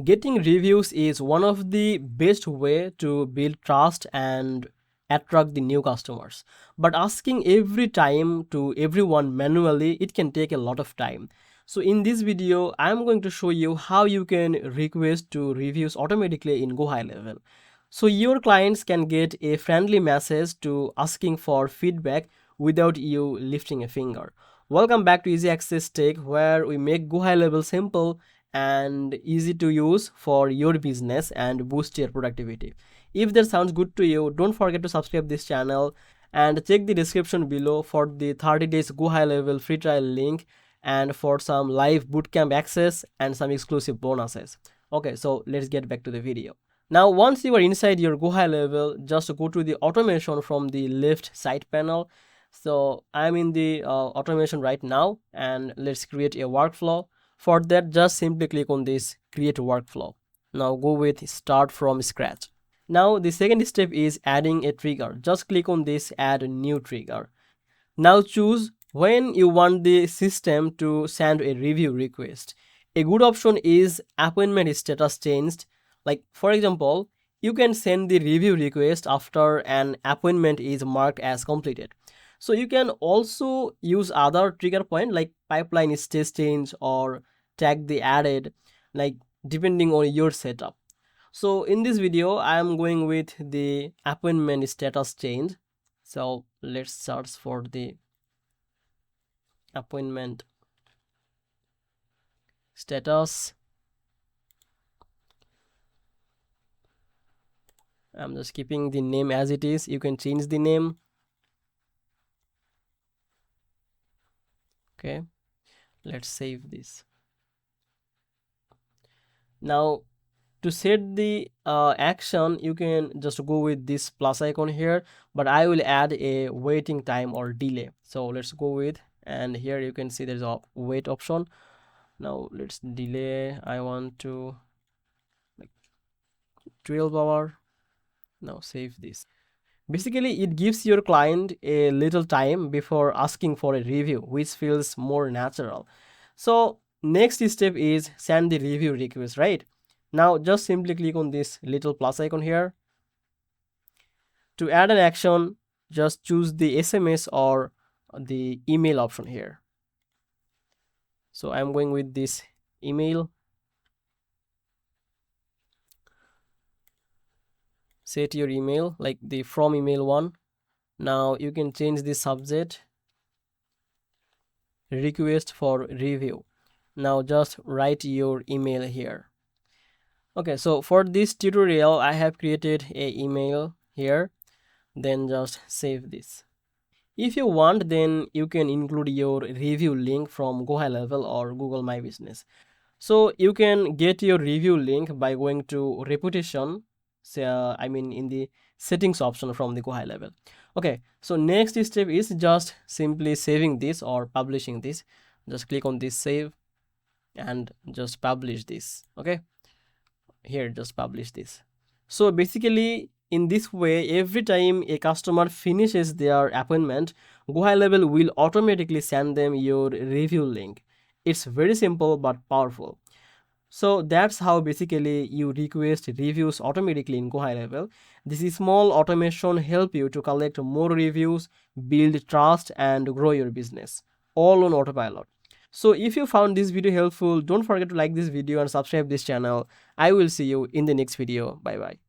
Getting reviews is one of the best way to build trust and attract the new customers. But asking every time to everyone manually, it can take a lot of time. So in this video, I'm going to show you how you can request to reviews automatically in GoHighLevel. So your clients can get a friendly message to asking for feedback without you lifting a finger. Welcome back to Easy Access Tech, where we make GoHighLevel simple and easy to use for your business and boost your productivity. If that sounds good to you, don't forget to subscribe this channel and check the description below for the 30 days GoHighLevel free trial link and for some live bootcamp access and some exclusive bonuses. Okay, so let's get back to the video. Now, once you are inside your GoHighLevel, just go to the automation from the left side panel. So I'm in the automation right now, and let's create a workflow. For that, just simply click on this create workflow. Now go with start from scratch. Now the second step is adding a trigger. Just click on this add new trigger. Now choose when you want the system to send a review request. A good option is appointment status changed. Like for example, you can send the review request after an appointment is marked as completed. So you can also use other trigger point like pipeline stage change or tag the added, like depending on your setup. So in this video, I am going with the appointment status change. So let's search for the appointment status. I'm just keeping the name as it is. You can change the name. Okay, let's save this. Now to set the action, you can just go with this plus icon here, but I will add a waiting time or delay. So let's go with, and here you can see there's a wait option. Now let's delay. I want to like 12 hour. Now save this. Basically, it gives your client a little time before asking for a review, which feels more natural. So next step is send the review request, right? Now just simply click on this little plus icon here. To add an action, just choose the SMS or the email option here. So I'm going with this email. Set your email like the from email one. Now you can change the subject request for review. Now just write your email here. Okay, so for this tutorial I have created a email here, then just save this. If you want, then you can include your review link from GoHighLevel or Google My Business. So you can get your review link by going to reputation, in the settings option from the GoHighLevel. Okay, so next step is just simply saving this or publishing this. Just click on this save and just publish this. Okay, here just publish this. So basically in this way, every time a customer finishes their appointment, GoHighLevel will automatically send them your review link. It's very simple but powerful. So that's how basically you request reviews automatically in GoHighLevel. This small automation help you to collect more reviews, build trust, and grow your business, all on autopilot. So if you found this video helpful, don't forget to like this video and subscribe this channel. I will see you in the next video. Bye bye.